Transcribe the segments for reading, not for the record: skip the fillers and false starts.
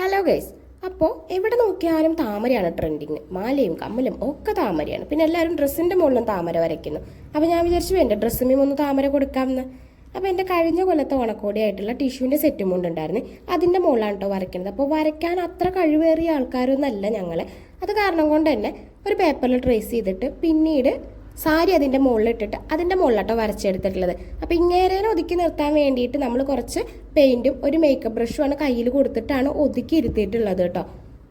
Hello guys. അപ്പോൾ എവിടെ നോക്കിയാലും താമരയാണ് ട്രെൻഡിങ്. മാലയും കമ്മലും ഒക്കെ താമരയാണ്. പിന്നെ എല്ലാവരും ഡ്രസ്സിൻ്റെ മുകളിലും താമര വരയ്ക്കുന്നു. അപ്പോൾ ഞാൻ വിചാരിച്ചു എൻ്റെ ഡ്രസ്സിനും ഒന്ന് താമര കൊടുക്കാമെന്ന്. അപ്പോൾ എൻ്റെ കഴിഞ്ഞ കൊല്ലത്തെ ഓണക്കോടിയായിട്ടുള്ള ടിഷ്യൂവിൻ്റെ സെറ്റും കൊണ്ടുണ്ടായിരുന്നു. അതിൻ്റെ മുകളിലാണ് കേട്ടോ വരയ്ക്കുന്നത്. അപ്പോൾ വരയ്ക്കാൻ അത്ര കഴിവേറിയ ആൾക്കാരൊന്നല്ല ഞങ്ങൾ. അത് കാരണം കൊണ്ട് തന്നെ ഒരു പേപ്പറിൽ ട്രേസ് ചെയ്തിട്ട് പിന്നീട് സാരി അതിൻ്റെ മുകളിലിട്ടിട്ട് അതിൻ്റെ മുകളിലാട്ടോ വരച്ചെടുത്തിട്ടുള്ളത്. അപ്പോൾ ഇങ്ങേരേനെ ഒതുക്കി നിർത്താൻ വേണ്ടിയിട്ട് നമ്മൾ കുറച്ച് പെയിൻറ്റും ഒരു മേക്കപ്പ് ബ്രഷുമാണ് കയ്യിൽ കൊടുത്തിട്ടാണ് ഒതുക്കി ഇരുത്തിയിട്ടുള്ളത് കേട്ടോ.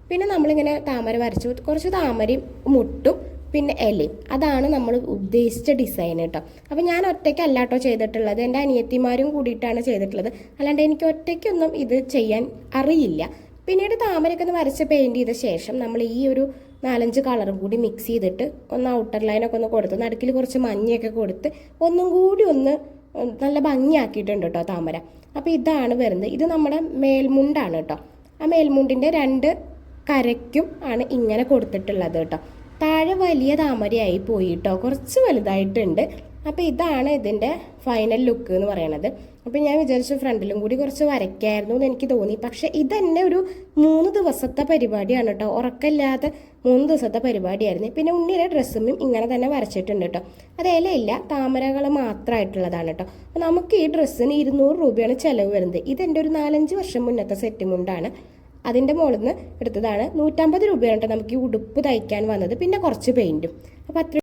പിന്നെ നമ്മളിങ്ങനെ താമര വരച്ചു, കുറച്ച് താമരയും മുട്ടും പിന്നെ ഇലയും, അതാണ് നമ്മൾ ഉദ്ദേശിച്ച ഡിസൈൻ കേട്ടോ. അപ്പോൾ ഞാൻ ഒറ്റയ്ക്കല്ല കേട്ടോ ചെയ്തിട്ടുള്ളത്, എൻ്റെ അനിയത്തിമാരും കൂടിയിട്ടാണ് ചെയ്തിട്ടുള്ളത്. അല്ലാണ്ട് എനിക്ക് ഒറ്റയ്ക്കൊന്നും ഇത് ചെയ്യാൻ അറിയില്ല. പിന്നീട് താമരയൊക്കെ ഒന്ന് വരച്ച് പെയിൻറ്റ് ചെയ്ത ശേഷം നമ്മൾ ഈ ഒരു 4-5 കളറും കൂടി മിക്സ് ചെയ്തിട്ട് ഒന്ന് ഔട്ടർ ലൈനൊക്കെ ഒന്ന് കൊടുത്ത് നടുക്കിൽ കുറച്ച് മഞ്ഞയൊക്കെ കൊടുത്ത് ഒന്നും കൂടി ഒന്ന് നല്ല ഭംഗിയാക്കിയിട്ടുണ്ട് കേട്ടോ താമര. അപ്പോൾ ഇതാണ് വരുന്നത്. ഇത് നമ്മുടെ മേൽമുണ്ടാണ് കേട്ടോ. ആ മേൽമുണ്ടിൻ്റെ 2 കരയ്ക്കും ആണ് ഇങ്ങനെ കൊടുത്തിട്ടുള്ളത് കേട്ടോ. താഴെ വലിയ താമരയായി പോയി കേട്ടോ, കുറച്ച് വലുതായിട്ടുണ്ട്. അപ്പോൾ ഇതാണ് ഇതിൻ്റെ ഫൈനൽ ലുക്ക് എന്ന് പറയണത്. അപ്പോൾ ഞാൻ വിചാരിച്ചു ഫ്രണ്ടിലും കൂടി കുറച്ച് വരയ്ക്കായിരുന്നു എന്ന് എനിക്ക് തോന്നി. പക്ഷേ ഇതന്നെ ഒരു 3 ദിവസത്തെ പരിപാടിയാണ് കേട്ടോ, ഉറക്കമില്ലാതെ 3 ദിവസത്തെ പരിപാടിയായിരുന്നു. പിന്നെ ഉണ്ണിയുടെ ഡ്രസ്സും ഇങ്ങനെ തന്നെ വരച്ചിട്ടുണ്ട് കേട്ടോ. അത് ഇലയില്ല, താമരകൾ മാത്രമായിട്ടുള്ളതാണ് കേട്ടോ. അപ്പോൾ നമുക്ക് ഈ ഡ്രസ്സിന് 200 രൂപയാണ് ചിലവ് വരുന്നത്. ഇതെൻ്റെ ഒരു 4-5 വർഷം മുന്നത്തെ സെറ്റ് മുണ്ടാണ്. അതിൻ്റെ മുകളിൽ നിന്ന് എടുത്തതാണ്. 150 രൂപയാണ് കേട്ടോ നമുക്ക് ഈ ഉടുപ്പ് തയ്ക്കാൻ വന്നത്. പിന്നെ കുറച്ച് പെയിൻറ്റും. അപ്പോൾ അത്ര